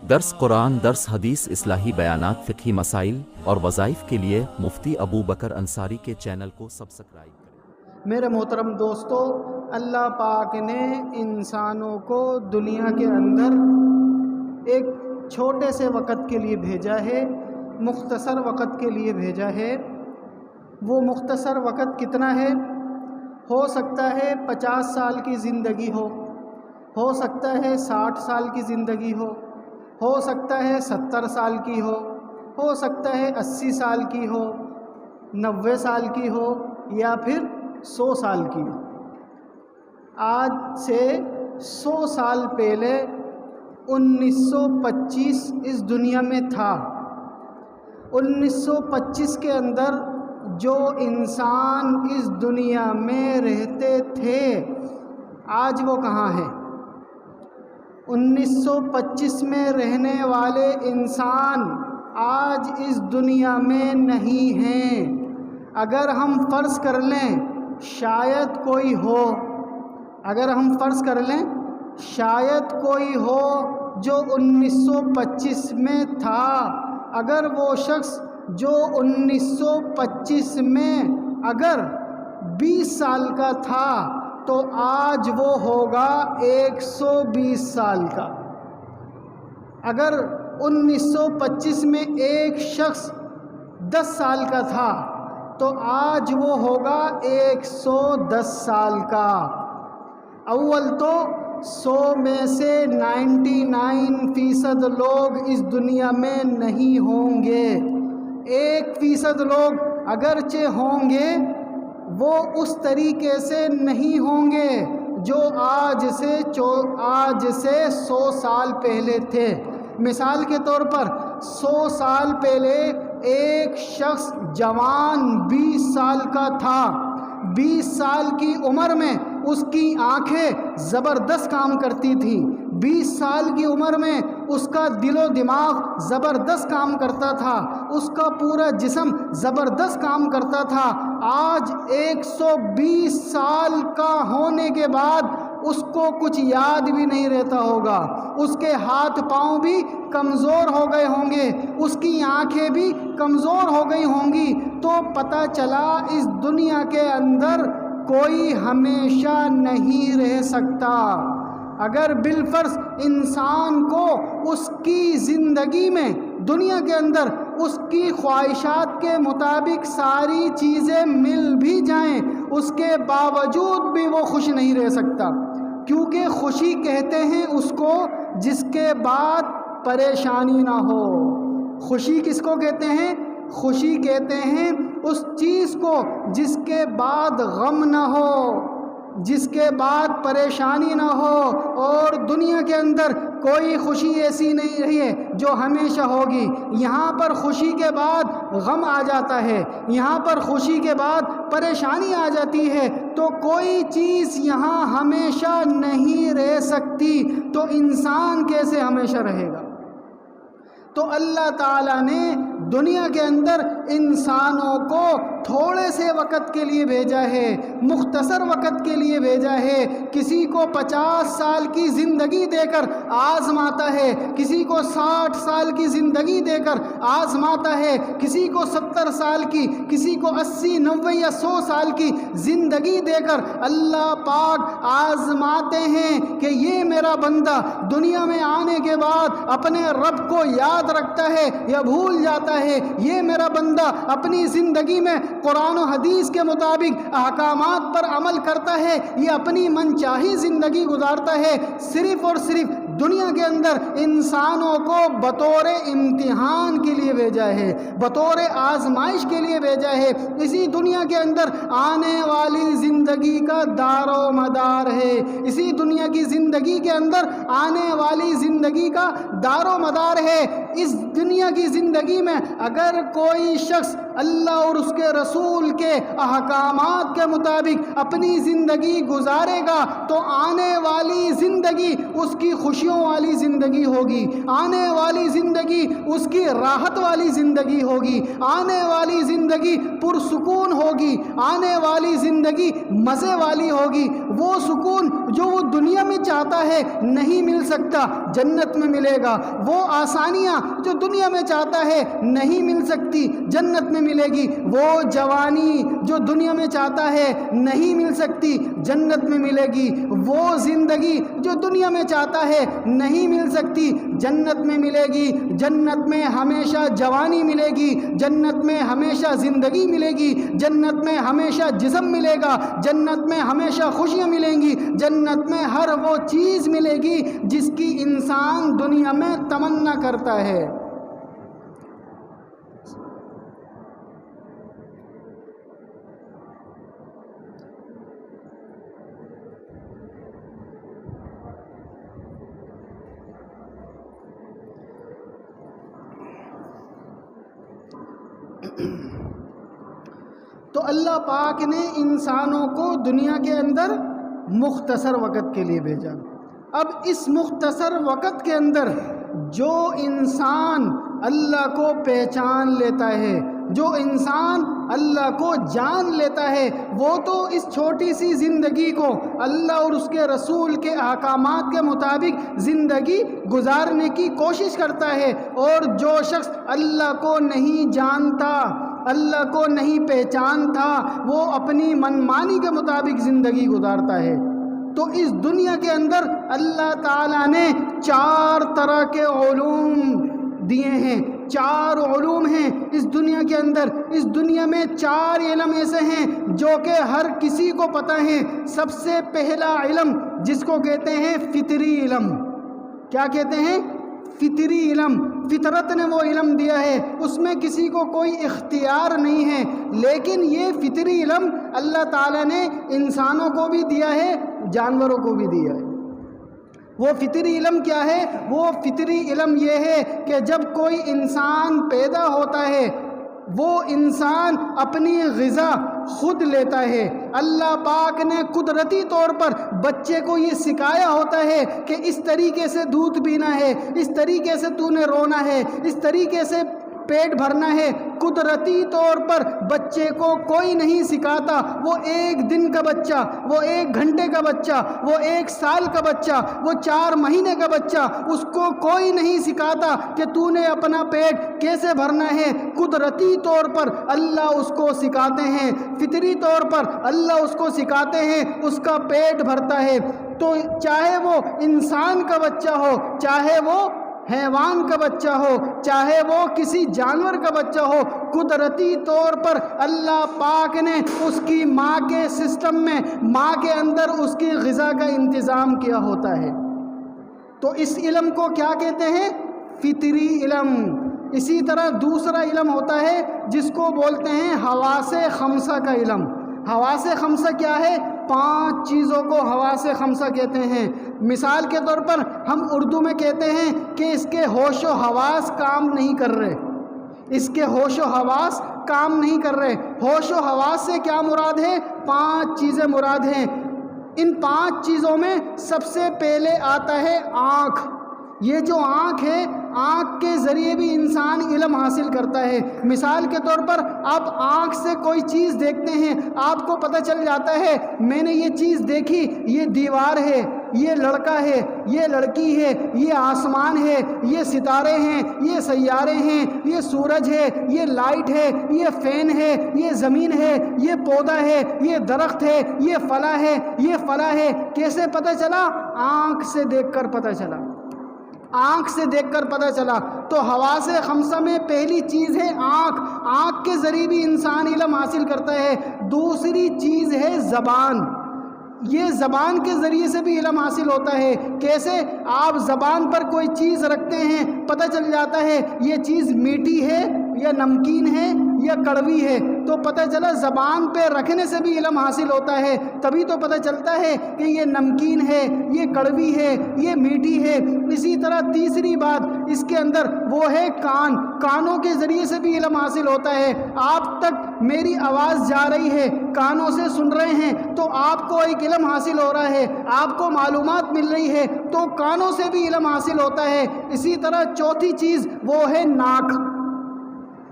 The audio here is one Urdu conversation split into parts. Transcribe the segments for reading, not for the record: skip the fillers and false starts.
درس قرآن، درس حدیث، اصلاحی بیانات، فقہی مسائل اور وظائف کے لیے مفتی ابو بکر انصاری کے چینل کو سبسکرائب کریں۔ میرے محترم دوستو، اللہ پاک نے انسانوں کو دنیا کے اندر ایک چھوٹے سے وقت کے لیے بھیجا ہے، مختصر وقت کے لیے بھیجا ہے۔ وہ مختصر وقت کتنا ہے؟ ہو سکتا ہے 50 سال کی زندگی ہو سکتا ہے 60 سال کی زندگی ہو سکتا ہے 70 سال کی ہو سکتا ہے 80 سال کی ہو، 90 سال کی ہو، یا پھر 100 سال کی ہو۔ آج سے 100 سال پہلے 1925 اس دنیا میں تھا۔ 1925 کے اندر جو انسان اس دنیا میں رہتے تھے، آج وہ کہاں ہیں؟ 1925 میں رہنے والے انسان آج اس دنیا میں نہیں ہیں۔ اگر ہم فرض کر لیں شاید کوئی ہو، شاید کوئی ہو جو 1925 میں تھا، اگر وہ شخص جو 1925 میں اگر 20 سال کا تھا تو آج وہ ہوگا 120 سال کا۔ اگر 1925 میں ایک شخص 10 سال کا تھا تو آج وہ ہوگا 110 سال کا۔ اول تو 100 میں سے 99% لوگ اس دنیا میں نہیں ہوں گے۔ 1% لوگ اگرچہ ہوں گے، وہ اس طریقے سے نہیں ہوں گے جو آج سے 100 سال پہلے تھے۔ مثال کے طور پر 100 سال پہلے ایک شخص جوان 20 سال کا تھا۔ 20 سال کی عمر میں اس کی آنکھیں زبردست کام کرتی تھیں۔ 20 سال کی عمر میں اس کا دل و دماغ زبردست کام کرتا تھا، اس کا پورا جسم زبردست کام کرتا تھا۔ آج 120 سال کا ہونے کے بعد اس کو کچھ یاد بھی نہیں رہتا ہوگا، اس کے ہاتھ پاؤں بھی کمزور ہو گئے ہوں گے، اس کی آنکھیں بھی کمزور ہو گئی ہوں گی۔ تو پتہ چلا اس دنیا کے اندر کوئی ہمیشہ نہیں رہ سکتا۔ اگر بالفرض انسان کو اس کی زندگی میں دنیا کے اندر اس کی خواہشات کے مطابق ساری چیزیں مل بھی جائیں، اس کے باوجود بھی وہ خوش نہیں رہ سکتا، کیونکہ خوشی کہتے ہیں اس کو جس کے بعد پریشانی نہ ہو۔ خوشی کس کو کہتے ہیں؟ خوشی کہتے ہیں اس چیز کو جس کے بعد غم نہ ہو، جس کے بعد پریشانی نہ ہو۔ اور دنیا کے اندر کوئی خوشی ایسی نہیں رہی ہے جو ہمیشہ ہوگی۔ یہاں پر خوشی کے بعد غم آ جاتا ہے، یہاں پر خوشی کے بعد پریشانی آ جاتی ہے، تو کوئی چیز یہاں ہمیشہ نہیں رہ سکتی، تو انسان کیسے ہمیشہ رہے گا؟ تو اللہ تعالیٰ نے دنیا کے اندر انسانوں کو تھوڑے سے وقت کے لیے بھیجا ہے، مختصر وقت کے لیے بھیجا ہے۔ کسی کو 50 سال کی زندگی دے کر آزماتا ہے، کسی کو 60 سال کی زندگی دے کر آزماتا ہے، کسی کو 70 سال کی، کسی کو 80، 90 یا 100 سال کی زندگی دے کر اللہ پاک آزماتے ہیں کہ یہ میرا بندہ دنیا میں آنے کے بعد اپنے رب کو یاد رکھتا ہے یا بھول جاتا ہے، یہ میرا بندہ اپنی زندگی میں قرآن و حدیث کے مطابق احکامات پر عمل کرتا ہے، یہ اپنی من چاہی زندگی گزارتا ہے۔ صرف اور صرف دنیا کے اندر انسانوں کو بطور امتحان کے لیے بھیجا ہے، بطور آزمائش کے لیے بھیجا ہے۔ اسی دنیا کے اندر آنے والی زندگی کا دار و مدار ہے، اسی دنیا کی زندگی کے اندر آنے والی زندگی کا دار و مدار ہے۔ اس دنیا کی زندگی میں اگر کوئی شخص اللہ اور اس کے رسول کے احکامات کے مطابق اپنی زندگی گزارے گا تو آنے والی زندگی اس کی خوشیوں والی زندگی ہوگی، آنے والی زندگی اس کی راحت والی زندگی ہوگی، آنے والی زندگی پرسکون ہوگی، آنے والی زندگی مزے والی ہوگی۔ وہ سکون جو وہ دنیا میں چاہتا ہے نہیں مل سکتا جنت میں ملے گا، وہ آسانیاں جو دنیا میں چاہتا ہے نہیں مل سکتی جنت میں ملے گی، وہ جوانی جو دنیا میں چاہتا ہے نہیں مل سکتی جنت میں ملے گی، وہ زندگی جو دنیا میں چاہتا ہے نہیں مل سکتی جنت میں ملے گی۔ جنت میں ہمیشہ جوانی ملے گی، جنت میں ہمیشہ زندگی ملے گی، جنت میں ہمیشہ جسم ملے گا، جنت میں ہمیشہ خوشیاں ملیں گی، جنت میں ہر وہ چیز ملے گی جس کی انسان دنیا میں تمنا کرتا ہے۔ تو اللہ پاک نے انسانوں کو دنیا کے اندر مختصر وقت کے لیے بھیجا۔ اب اس مختصر وقت کے اندر جو انسان اللہ کو پہچان لیتا ہے، جو انسان اللہ کو جان لیتا ہے، وہ تو اس چھوٹی سی زندگی کو اللہ اور اس کے رسول کے احکامات کے مطابق زندگی گزارنے کی کوشش کرتا ہے، اور جو شخص اللہ کو نہیں جانتا، اللہ کو نہیں پہچانتا، وہ اپنی منمانی کے مطابق زندگی گزارتا ہے۔ تو اس دنیا کے اندر اللہ تعالیٰ نے 4 طرح کے علوم دیے ہیں، 4 علوم ہیں اس دنیا کے اندر۔ اس دنیا میں 4 علم ایسے ہیں جو کہ ہر کسی کو پتہ ہیں۔ سب سے پہلا علم جس کو کہتے ہیں فطری علم۔ کیا کہتے ہیں؟ فطری علم۔ فطرت نے وہ علم دیا ہے، اس میں کسی کو کوئی اختیار نہیں ہے، لیکن یہ فطری علم اللہ تعالیٰ نے انسانوں کو بھی دیا ہے، جانوروں کو بھی دیا ہے۔ وہ فطری علم کیا ہے؟ وہ فطری علم یہ ہے کہ جب کوئی انسان پیدا ہوتا ہے، وہ انسان اپنی غذا خود لیتا ہے۔ اللہ پاک نے قدرتی طور پر بچے کو یہ سکھایا ہوتا ہے کہ اس طریقے سے دودھ پینا ہے، اس طریقے سے تو نے رونا ہے، اس طریقے سے پیٹ بھرنا ہے۔ قدرتی طور پر بچے کو کوئی نہیں سکھاتا۔ وہ 1 دن کا بچہ، وہ 1 گھنٹے کا بچہ، وہ 1 سال کا بچہ، وہ 4 مہینے کا بچہ، اس کو کوئی نہیں سکھاتا کہ تو نے اپنا پیٹ کیسے بھرنا ہے۔ قدرتی طور پر اللہ اس کو سکھاتے ہیں، فطری طور پر اللہ اس کو سکھاتے ہیں، اس کا پیٹ بھرتا ہے۔ تو چاہے وہ انسان کا بچہ ہو، چاہے وہ حیوان کا بچہ ہو، چاہے وہ کسی جانور کا بچہ ہو، قدرتی طور پر اللہ پاک نے اس کی ماں کے سسٹم میں، ماں کے اندر اس کی غذا کا انتظام کیا ہوتا ہے۔ تو اس علم کو کیا کہتے ہیں؟ فطری علم۔ اسی طرح دوسرا علم ہوتا ہے جس کو بولتے ہیں حواس خمسہ کا علم۔ حواس خمسہ کیا ہے؟ 5 چیزوں کو حواس خمسہ کہتے ہیں۔ مثال کے طور پر ہم اردو میں کہتے ہیں کہ اس کے ہوش و حواس کام نہیں کر رہے، اس کے ہوش و حواس کام نہیں کر رہے۔ ہوش و حواس سے کیا مراد ہے؟ 5 چیزیں مراد ہیں۔ ان 5 چیزوں میں سب سے پہلے آتا ہے آنکھ۔ یہ جو آنکھ ہے، آنکھ کے ذریعے بھی انسان علم حاصل کرتا ہے۔ مثال کے طور پر آپ آنکھ سے کوئی چیز دیکھتے ہیں، آپ کو پتہ چل جاتا ہے میں نے یہ چیز دیکھی، یہ دیوار ہے، یہ لڑکا ہے، یہ لڑکی ہے، یہ آسمان ہے، یہ ستارے ہیں، یہ سیارے ہیں، یہ سورج ہے، یہ لائٹ ہے، یہ فین ہے، یہ زمین ہے، یہ پودا ہے، یہ درخت ہے، یہ فلاں ہے، یہ فلاں ہے۔ کیسے پتہ چلا؟ آنکھ سے دیکھ کر پتہ چلا، آنکھ سے دیکھ کر پتہ چلا۔ تو حواس خمسہ میں پہلی چیز ہے آنکھ۔ آنکھ کے ذریعے بھی انسان علم حاصل کرتا ہے۔ دوسری چیز ہے زبان۔ یہ زبان کے ذریعے سے بھی علم حاصل ہوتا ہے۔ کیسے؟ آپ زبان پر کوئی چیز رکھتے ہیں، پتہ چل جاتا ہے یہ چیز میٹھی ہے یا نمکین ہے یا کڑوی ہے، تو پتہ چلا زبان پہ رکھنے سے بھی علم حاصل ہوتا ہے۔ تبھی تو پتہ چلتا ہے کہ یہ نمکین ہے، یہ کڑوی ہے، یہ میٹھی ہے۔ اسی طرح تیسری بات اس کے اندر وہ ہے کان۔ کانوں کے ذریعے سے بھی علم حاصل ہوتا ہے۔ آپ تک میری آواز جا رہی ہے، کانوں سے سن رہے ہیں، تو آپ کو ایک علم حاصل ہو رہا ہے، آپ کو معلومات مل رہی ہے، تو کانوں سے بھی علم حاصل ہوتا ہے۔ اسی طرح چوتھی چیز وہ ہے ناک۔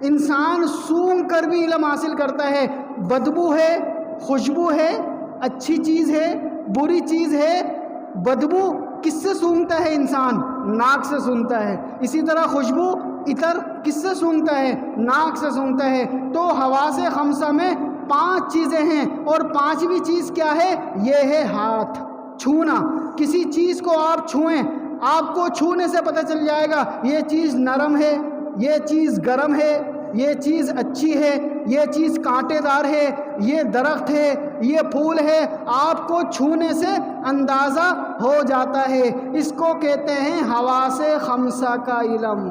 انسان سونگھ کر بھی علم حاصل کرتا ہے۔ بدبو ہے، خوشبو ہے، اچھی چیز ہے، بری چیز ہے بدبو کس سے سونگھتا ہے انسان؟ ناک سے سونگھتا ہے. اسی طرح خوشبو عطر کس سے سونگھتا ہے؟ ناک سے سونگھتا ہے. تو حواس خمسہ میں 5 چیزیں ہیں اور 5ویں چیز کیا ہے؟ یہ ہے ہاتھ، چھونا. کسی چیز کو آپ چھوئیں، آپ کو چھونے سے پتہ چل جائے گا یہ چیز نرم ہے، یہ چیز گرم ہے، یہ چیز اچھی ہے، یہ چیز کانٹے دار ہے، یہ درخت ہے، یہ پھول ہے. آپ کو چھونے سے اندازہ ہو جاتا ہے. اس کو کہتے ہیں حواس خمسہ کا علم.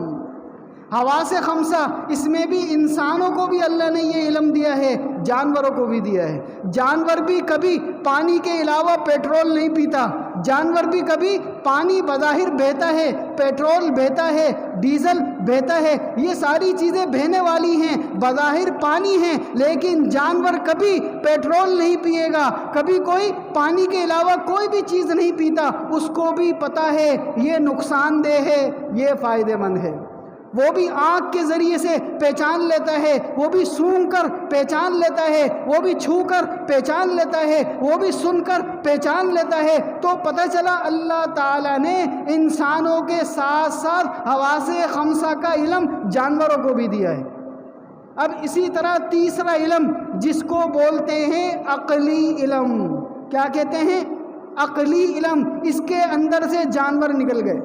حواس خمسہ، اس میں بھی انسانوں کو بھی اللہ نے یہ علم دیا ہے، جانوروں کو بھی دیا ہے. جانور بھی کبھی پانی کے علاوہ پیٹرول نہیں پیتا. جانور بھی کبھی پانی بظاہر بہتا ہے، پیٹرول بہتا ہے، ڈیزل بہتا ہے، یہ ساری چیزیں بہنے والی ہیں، بظاہر پانی ہیں، لیکن جانور کبھی پیٹرول نہیں پیے گا، کبھی کوئی پانی کے علاوہ کوئی بھی چیز نہیں پیتا. اس کو بھی پتہ ہے یہ نقصان دہ ہے، یہ فائدہ مند ہے. وہ بھی آنکھ کے ذریعے سے پہچان لیتا ہے، وہ بھی سونگھ کر پہچان لیتا ہے، وہ بھی چھو کر پہچان لیتا ہے، وہ بھی سن کر پہچان لیتا ہے. تو پتہ چلا اللہ تعالیٰ نے انسانوں کے ساتھ ساتھ حواس خمسہ کا علم جانوروں کو بھی دیا ہے. اب اسی طرح تیسرا علم جس کو بولتے ہیں عقلی علم. کیا کہتے ہیں؟ عقلی علم. اس کے اندر سے جانور نکل گئے.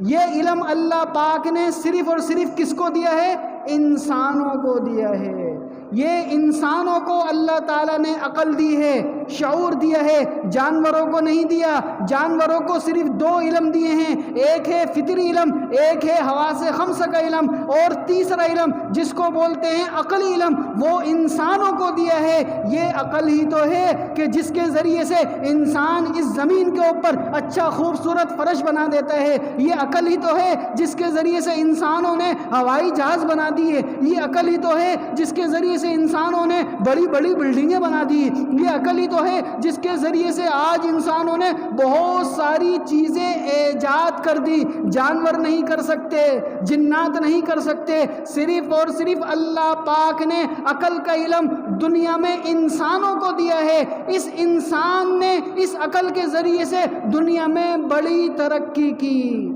یہ علم اللہ پاک نے صرف اور صرف کس کو دیا ہے؟ انسانوں کو دیا ہے. یہ انسانوں کو اللہ تعالیٰ نے عقل دی ہے، شعور دیا ہے، جانوروں کو نہیں دیا. جانوروں کو صرف 2 علم دیے ہیں، ایک ہے فطری علم، ایک ہے حواس خمسہ کا علم، اور تیسرا علم جس کو بولتے ہیں عقلی علم وہ انسانوں کو دیا ہے. یہ عقل ہی تو ہے کہ جس کے ذریعے سے انسان اس زمین کے اوپر اچھا خوبصورت فرش بنا دیتا ہے. یہ عقل ہی تو ہے جس کے ذریعے سے انسانوں نے ہوائی جہاز بنا دیے. یہ عقل ہی تو ہے جس کے ذریعے سے انسانوں نے بڑی بڑی بلڈنگیں بنا دی. یہ عقل ہی تو ہے جس کے ذریعے سے آج انسانوں نے بہت ساری چیزیں ایجاد کر دی. جانور نہیں کر سکتے، جنات نہیں کر سکتے. صرف اور صرف اللہ پاک نے عقل کا علم دنیا میں انسانوں کو دیا ہے. اس انسان نے اس عقل کے ذریعے سے دنیا میں بڑی ترقی کی.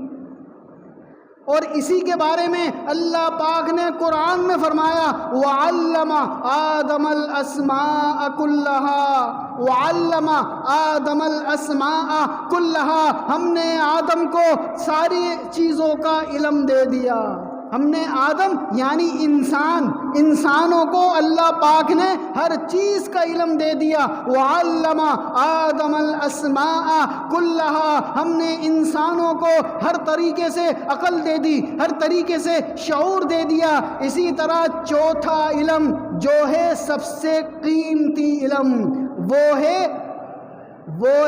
اور اسی کے بارے میں اللہ پاک نے قرآن میں فرمایا وَعَلَّمَ آدَمَ الْأَسْمَاءَ كُلَّهَا وَعَلَّمَ آدَمَ الْأَسْمَاءَ كُلَّهَا. ہم نے آدم کو ساری چیزوں کا علم دے دیا. ہم نے آدم یعنی انسانوں کو اللہ پاک نے ہر چیز کا علم دے دیا. وَعَلَّمَ آدَمَ الْأَسْمَاءَ كُلَّهَا. ہم نے انسانوں کو ہر طریقے سے عقل دے دی، ہر طریقے سے شعور دے دیا. اسی طرح چوتھا علم جو ہے سب سے قیمتی علم وہ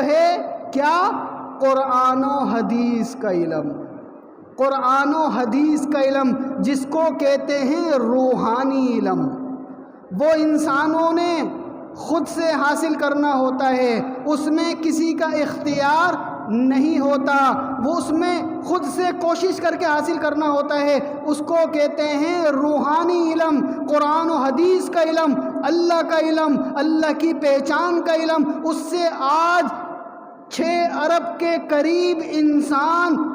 ہے کیا؟ قرآن و حدیث کا علم. قرآن و حدیث کا علم جس کو کہتے ہیں روحانی علم. وہ انسانوں نے خود سے حاصل کرنا ہوتا ہے، اس میں کسی کا اختیار نہیں ہوتا. وہ اس میں خود سے کوشش کر کے حاصل کرنا ہوتا ہے. اس کو کہتے ہیں روحانی علم. قرآن و حدیث کا علم، اللہ کا علم، اللہ کی پہچان کا علم. اس سے آج 6 ارب کے قریب انسان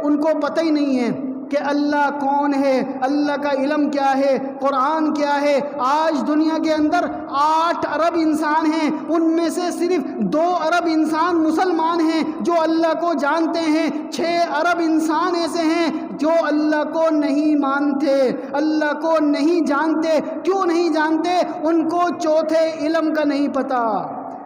ان کو پتہ ہی نہیں ہے کہ اللہ کون ہے، اللہ کا علم کیا ہے، قرآن کیا ہے. آج دنیا کے اندر 8 ارب انسان ہیں، ان میں سے صرف 2 ارب انسان مسلمان ہیں جو اللہ کو جانتے ہیں. 6 ارب انسان ایسے ہیں جو اللہ کو نہیں مانتے، اللہ کو نہیں جانتے. کیوں نہیں جانتے؟ ان کو چوتھے علم کا نہیں پتہ.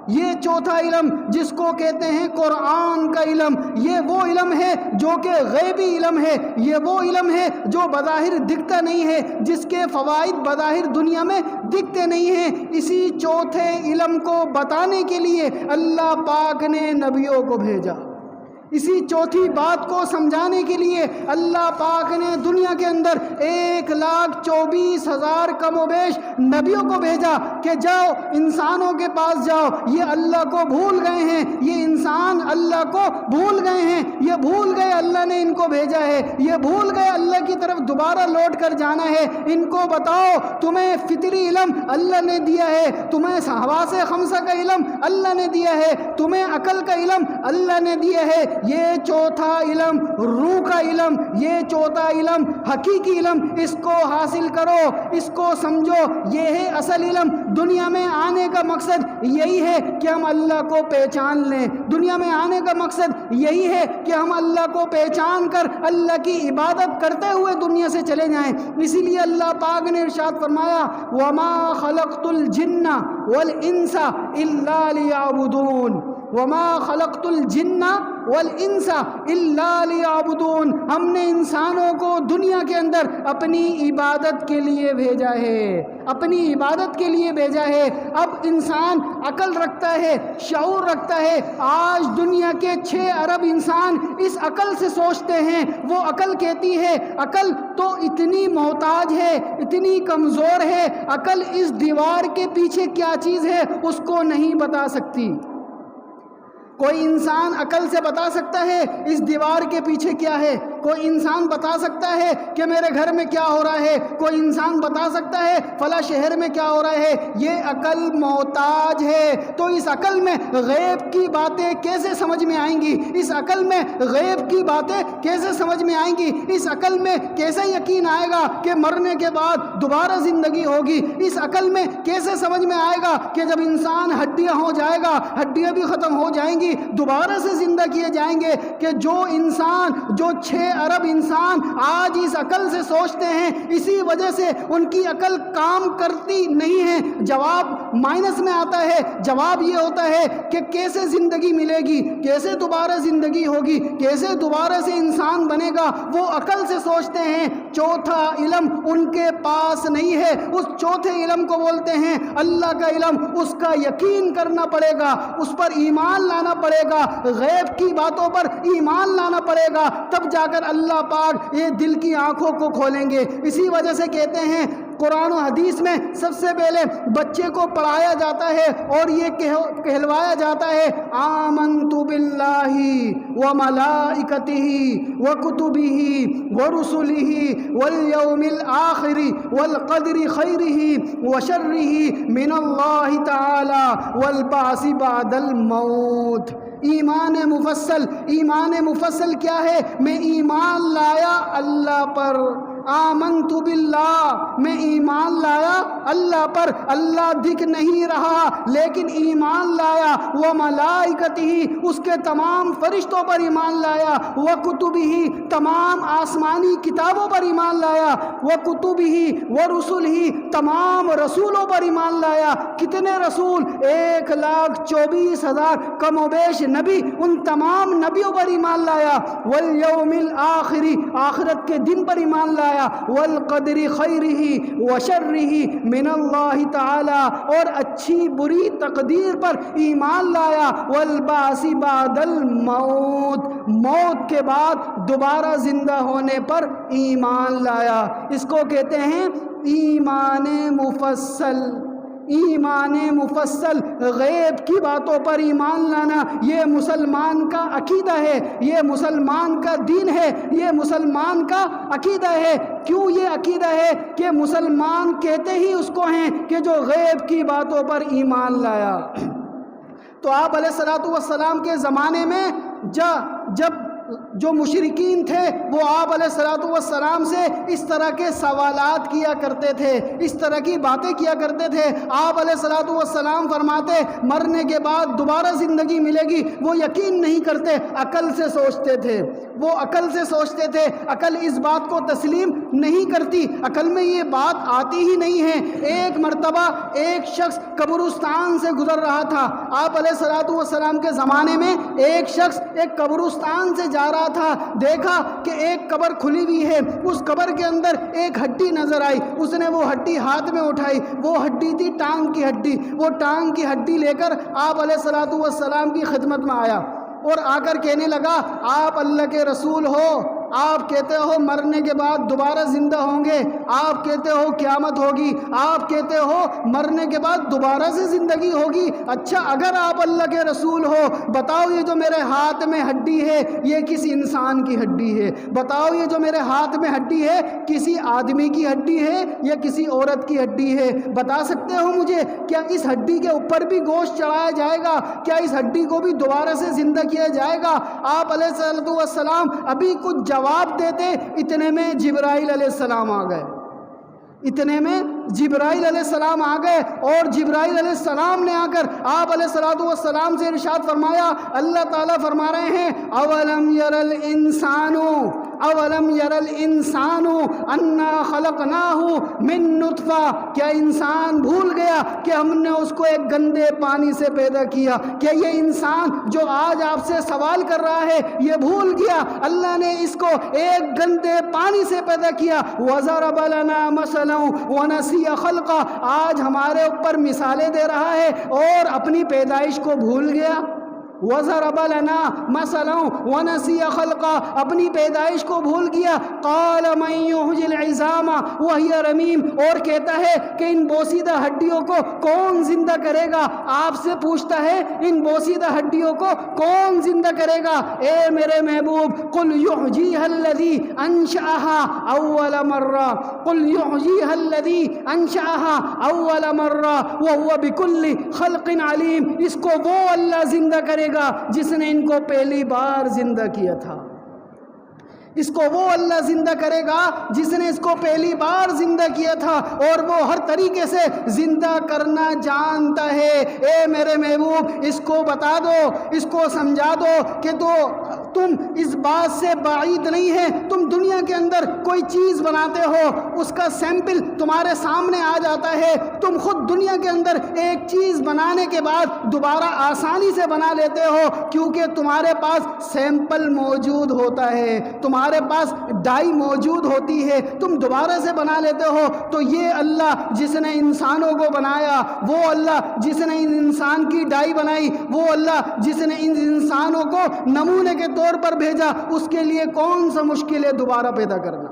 یہ چوتھا علم جس کو کہتے ہیں قرآن کا علم، یہ وہ علم ہے جو کہ غیبی علم ہے. یہ وہ علم ہے جو بظاہر دکھتا نہیں ہے، جس کے فوائد بظاہر دنیا میں دکھتے نہیں ہیں. اسی چوتھے علم کو بتانے کے لیے اللہ پاک نے نبیوں کو بھیجا. اسی چوتھی بات کو سمجھانے کے لیے اللہ پاک نے دنیا کے اندر 1,24,000 کم و بیش نبیوں کو بھیجا کہ جاؤ انسانوں کے پاس جاؤ، یہ اللہ کو بھول گئے ہیں، یہ انسان اللہ کو بھول گئے ہیں، یہ بھول گئے اللہ نے ان کو بھیجا ہے، یہ بھول گئے اللہ کی طرف دوبارہ لوٹ کر جانا ہے، ان کو بتاؤ تمہیں فطری علم اللہ نے دیا ہے، تمہیں حواس خمسہ کا علم اللہ نے دیا ہے، تمہیں عقل کا علم اللہ نے دیا ہے، یہ چوتھا علم روح کا علم، یہ چوتھا علم حقیقی علم، اس کو حاصل کرو، اس کو سمجھو، یہ ہے اصل علم۔ دنیا میں آنے کا مقصد یہی ہے کہ ہم اللہ کو پہچان لیں، دنیا میں آنے کا مقصد یہی ہے کہ ہم اللہ کو پہچان کر اللہ کی عبادت کرتے ہوئے دنیا سے چلے جائیں۔ اسی لیے اللہ پاک نے ارشاد فرمایا وَمَا خَلَقْتُ الْجِنَّ وَالْإِنسَ إِلَّا لِيَعْبُدُونَ، وَمَا خَلَقْتُ الْجِنَّ وَالْإِنسَ إِلَّا لِيَعْبُدُونَ، ہم نے انسانوں کو دنیا کے اندر اپنی عبادت کے لیے بھیجا ہے، اپنی عبادت کے لیے بھیجا ہے۔ اب انسان عقل رکھتا ہے، شعور رکھتا ہے، آج دنیا کے 6 ارب انسان اس عقل سے سوچتے ہیں، وہ عقل کہتی ہے، عقل تو اتنی محتاج ہے، اتنی کمزور ہے، عقل اس دیوار کے پیچھے کیا چیز ہے اس کو نہیں بتا سکتی۔ کوئی انسان عقل سے بتا سکتا ہے اس دیوار کے پیچھے کیا ہے، کوئی انسان بتا سکتا ہے کہ میرے گھر میں کیا ہو رہا ہے، کوئی انسان بتا سکتا ہے فلاں شہر میں کیا ہو رہا ہے، یہ عقل محتاج ہے۔ تو اس عقل میں غیب کی باتیں کیسے سمجھ میں آئیں گی، اس عقل میں غیب کی باتیں کیسے سمجھ میں آئیں گی، اس عقل میں کیسے یقین آئے گا کہ مرنے کے بعد دوبارہ زندگی ہوگی، اس عقل میں کیسے سمجھ میں آئے گا کہ جب انسان ہڈیاں ہو جائے گا، ہڈیاں بھی ختم ہو جائیں گی، دوبارہ سے زندہ کیے جائیں گے، کہ جو انسان، جو 6 ارب انسان آج اس عقل سے سوچتے ہیں، اسی وجہ سے ان کی عقل کام کرتی نہیں ہے۔ جواب مائنس میں آتا ہے، جواب یہ ہوتا ہے کہ کیسے زندگی ملے گی، کیسے دوبارہ زندگی ہوگی، کیسے دوبارہ سے انسان بنے گا، وہ عقل سے سوچتے ہیں۔ چوتھا علم ان کے پاس نہیں ہے، اس چوتھے علم کو بولتے ہیں اللہ کا علم، اس کا یقین کرنا پڑے گا، اس پر ایمان لانا پڑے گا، غیب کی باتوں پر ایمان لانا پڑے گا، تب جا کر اللہ پاک یہ دل کی آنکھوں کو کھولیں گے۔ اسی وجہ سے کہتے ہیں قرآن و حدیث میں سب سے پہلے بچے کو پڑھایا جاتا ہے اور یہ کہلوایا جاتا ہے آمنت باللہ وملائکتہ وکتبہ ورسلہ والیوم الآخر والقدر خیرہ وشرہ من اللہ تعالی والبعث بعد الموت۔ ایمان مفصل کیا ہے؟ میں ایمان لایا اللہ پر، آمنت باللہ، میں ایمان لایا اللہ پر، اللہ دکھ نہیں رہا لیکن ایمان لایا، وہ ملائکتہ، اس کے تمام فرشتوں پر ایمان لایا، وہ کتبہ، تمام آسمانی کتابوں پر ایمان لایا، وہ کتبہ وہ رسلہ، تمام رسولوں پر ایمان لایا۔ کتنے رسول؟ 1,24,000 کم و بیش نبی، ان تمام نبیوں پر ایمان لایا، والیوم الآخر، آخرت کے دن پر ایمان لایا، والقدر خیرہ وشرہ من اللہ تعالی، اور اچھی بری تقدیر پر ایمان لایا، والبعث بعد الموت، موت کے بعد دوبارہ زندہ ہونے پر ایمان لایا۔ اس کو کہتے ہیں ایمان مفصل۔ ایمان مفصل، غیب کی باتوں پر ایمان لانا، یہ مسلمان کا عقیدہ ہے، یہ مسلمان کا دین ہے، یہ مسلمان کا عقیدہ ہے۔ کیوں یہ عقیدہ ہے؟ کہ مسلمان کہتے ہی اس کو ہیں کہ جو غیب کی باتوں پر ایمان لایا۔ تو آپ علیہ الصلوۃ والسلام کے زمانے میں جب جو مشرکین تھے وہ آپ علیہ الصلوۃ والسلام سے اس طرح کے سوالات کیا کرتے تھے، اس طرح کی باتیں کیا کرتے تھے۔ آپ علیہ الصلوۃ والسلام فرماتے مرنے کے بعد دوبارہ زندگی ملے گی، وہ یقین نہیں کرتے، عقل سے سوچتے تھے، وہ عقل سے سوچتے تھے۔ عقل اس بات کو تسلیم نہیں کرتی، عقل میں یہ بات آتی ہی نہیں ہے۔ ایک مرتبہ ایک شخص قبرستان سے گزر رہا تھا، آپ علیہ الصلوۃ والسلام کے زمانے میں ایک شخص ایک قبرستان سے جا رہا تھا، دیکھا کہ ایک قبر کھلی ہوئی ہے، اس قبر کے اندر ایک ہڈی نظر آئی، اس نے وہ ہڈی ہاتھ میں اٹھائی، وہ ہڈی تھی ٹانگ کی ہڈی، وہ ٹانگ کی ہڈی لے کر آپ علیہ الصلوۃ والسلام کی خدمت میں آیا۔ اور آ کر کہنے لگا آپ اللہ کے رسول ہو، آپ کہتے ہو مرنے کے بعد دوبارہ زندہ ہوں گے، آپ کہتے ہو قیامت ہوگی، آپ کہتے ہو مرنے کے بعد دوبارہ سے زندگی ہوگی، اچھا اگر آپ اللہ کے رسول ہو بتاؤ یہ جو میرے ہاتھ میں ہڈی ہے یہ کس انسان کی ہڈی ہے؟ بتاؤ یہ جو میرے ہاتھ میں ہڈی ہے کسی آدمی کی ہڈی ہے یا کسی عورت کی ہڈی ہے؟ بتا سکتے ہو مجھے کیا اس ہڈی کے اوپر بھی گوشت چڑھایا جائے گا؟ کیا اس ہڈی کو بھی دوبارہ سے زندہ کیا جائے گا؟ آپ علیہ السلام ابھی کچھ جواب دیتے، اتنے میں جبرائیل علیہ السلام آ گئے، اتنے میں جبرائیل علیہ السلام آ گئے، اور جبرائیل علیہ السلام نے آ کر آپ علیہ السلام سے ارشاد فرمایا، اللہ تعالیٰ فرما رہے ہیں اولم یر الانسان انا خلقناہ من نطفہ، کیا انسان بھول گیا کہ ہم نے اس کو ایک گندے پانی سے پیدا کیا؟ کیا یہ انسان جو آج آپ سے سوال کر رہا ہے یہ بھول گیا اللہ نے اس کو ایک گندے پانی سے پیدا کیا؟ وضرب لنا مثلا ونسی خلقہ، آج ہمارے اوپر مثالیں دے رہا ہے اور اپنی پیدائش کو بھول گیا۔ وَضَرَبَ لَنَا مَثَلًا وَنَسِيَ خَلْقًا، اپنی پیدائش کو بھول گیا۔ قَالَ مَن يُحْيِي الْعِظَامَ وَهِيَ رَمِيمٌ، اور کہتا ہے کہ ان بوسیدہ ہڈیوں کو کون زندہ کرے گا؟ آپ سے پوچھتا ہے ان بوسیدہ ہڈیوں کو کون زندہ کرے گا؟ اے میرے محبوب قُلْ يُحْيِيهَا الَّذِي أَنشَأَهَا أَوَّلَ مَرَّةٍ، قُلْ يُحْيِيهَا الَّذِي أَنشَأَهَا أَوَّلَ مَرَّةٍ وَهُوَ بِكُلِّ خَلْقٍ عَلِيمٌ، اس کو وہ اللہ زندہ کرے گا جس نے ان کو پہلی بار زندہ کیا تھا، اس کو وہ اللہ زندہ کرے گا جس نے اس کو پہلی بار زندہ کیا تھا، اور وہ ہر طریقے سے زندہ کرنا جانتا ہے۔ اے میرے محبوب اس کو بتا دو، اس کو سمجھا دو کہ تم اس بات سے بعید نہیں ہے، تم دنیا کے اندر کوئی چیز بناتے ہو اس کا سیمپل تمہارے سامنے آ جاتا ہے، تم خود دنیا کے اندر ایک چیز بنانے کے بعد دوبارہ آسانی سے بنا لیتے ہو کیونکہ تمہارے پاس سیمپل موجود ہوتا ہے، تمہارے پاس ڈائی موجود ہوتی ہے، تم دوبارہ سے بنا لیتے ہو۔ تو یہ اللہ جس نے انسانوں کو بنایا، وہ اللہ جس نے انسان کی ڈائی بنائی، وہ اللہ جس نے ان انسانوں کو نمونے کے طور پر بھیجا، اس کے لیے کون سا مشکل ہے دوبارہ پیدا کرنا؟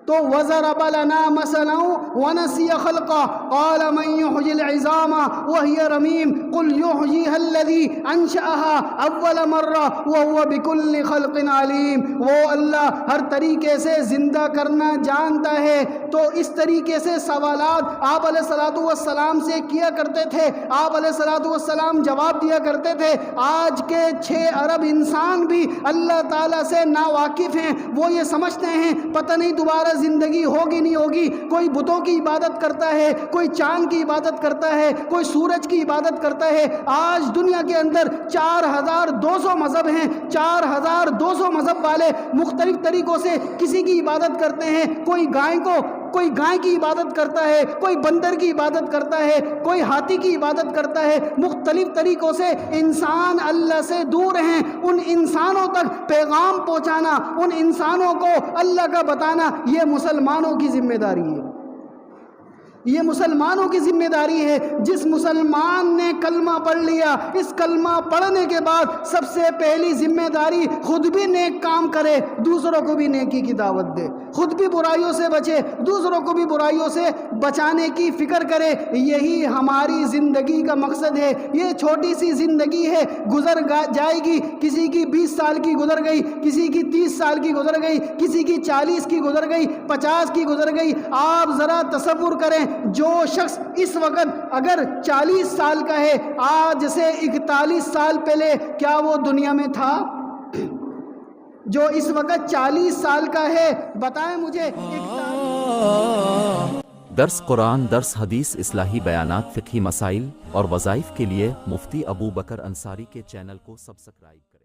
تو وَضَرَبَ لَنَا مَثَلًا وَنَسِيَ خَلْقًا قَالَ مَن يُحْيِي الْعِظَامَ وَهِيَ رَمِيمٌ قُلْ يُحْيِيهَا الَّذِي أَنشَأَهَا أَوَّلَ مَرَّةٍ وَهُوَ بِكُلِّ خَلْقٍ عَلِيمٌ، وہ اللہ ہر طریقے سے زندہ کرنا جانتا ہے۔ تو اس طریقے سے سوالات آپ علیہ السلام سے کیا کرتے تھے، آپ علیہ السلام جواب دیا کرتے تھے۔ آج کے 6 ارب انسان بھی اللہ تعالیٰ سے ناواقف ہیں، وہ یہ سمجھتے ہیں پتہ نہیں دوبارہ زندگی ہوگی نہیں ہوگی، کوئی بتوں کی عبادت کرتا ہے، کوئی چاند کی عبادت کرتا ہے، کوئی سورج کی عبادت کرتا ہے۔ آج دنیا کے اندر 4200 مذہب ہیں، 4200 مذہب والے مختلف طریقوں سے کسی کی عبادت کرتے ہیں، کوئی گائے کی عبادت کرتا ہے، کوئی بندر کی عبادت کرتا ہے، کوئی ہاتھی کی عبادت کرتا ہے، مختلف طریقوں سے انسان اللہ سے دور ہیں۔ ان انسانوں تک پیغام پہنچانا، ان انسانوں کو اللہ کا بتانا، یہ مسلمانوں کی ذمہ داری ہے، یہ مسلمانوں کی ذمہ داری ہے۔ جس مسلمان نے کلمہ پڑھ لیا، اس کلمہ پڑھنے کے بعد سب سے پہلی ذمہ داری خود بھی نیک کام کرے، دوسروں کو بھی نیکی کی دعوت دے، خود بھی برائیوں سے بچے، دوسروں کو بھی برائیوں سے بچانے کی فکر کرے۔ یہی ہماری زندگی کا مقصد ہے۔ یہ چھوٹی سی زندگی ہے، گزر جائے گی، کسی کی 20 سال کی گزر گئی، کسی کی 30 سال کی گزر گئی، کسی کی 40 کی گزر گئی، 50 کی گزر گئی۔ آپ ذرا تصور کریں جو شخص اس وقت اگر 40 سال کا ہے، آج سے 41 سال پہلے کیا وہ دنیا میں تھا؟ جو اس وقت 40 سال کا ہے، بتائیں مجھے۔ درس قرآن، درس حدیث، اصلاحی بیانات، فقہی مسائل اور وظائف کے لیے مفتی ابو بکر انصاری کے چینل کو سبسکرائب کریں۔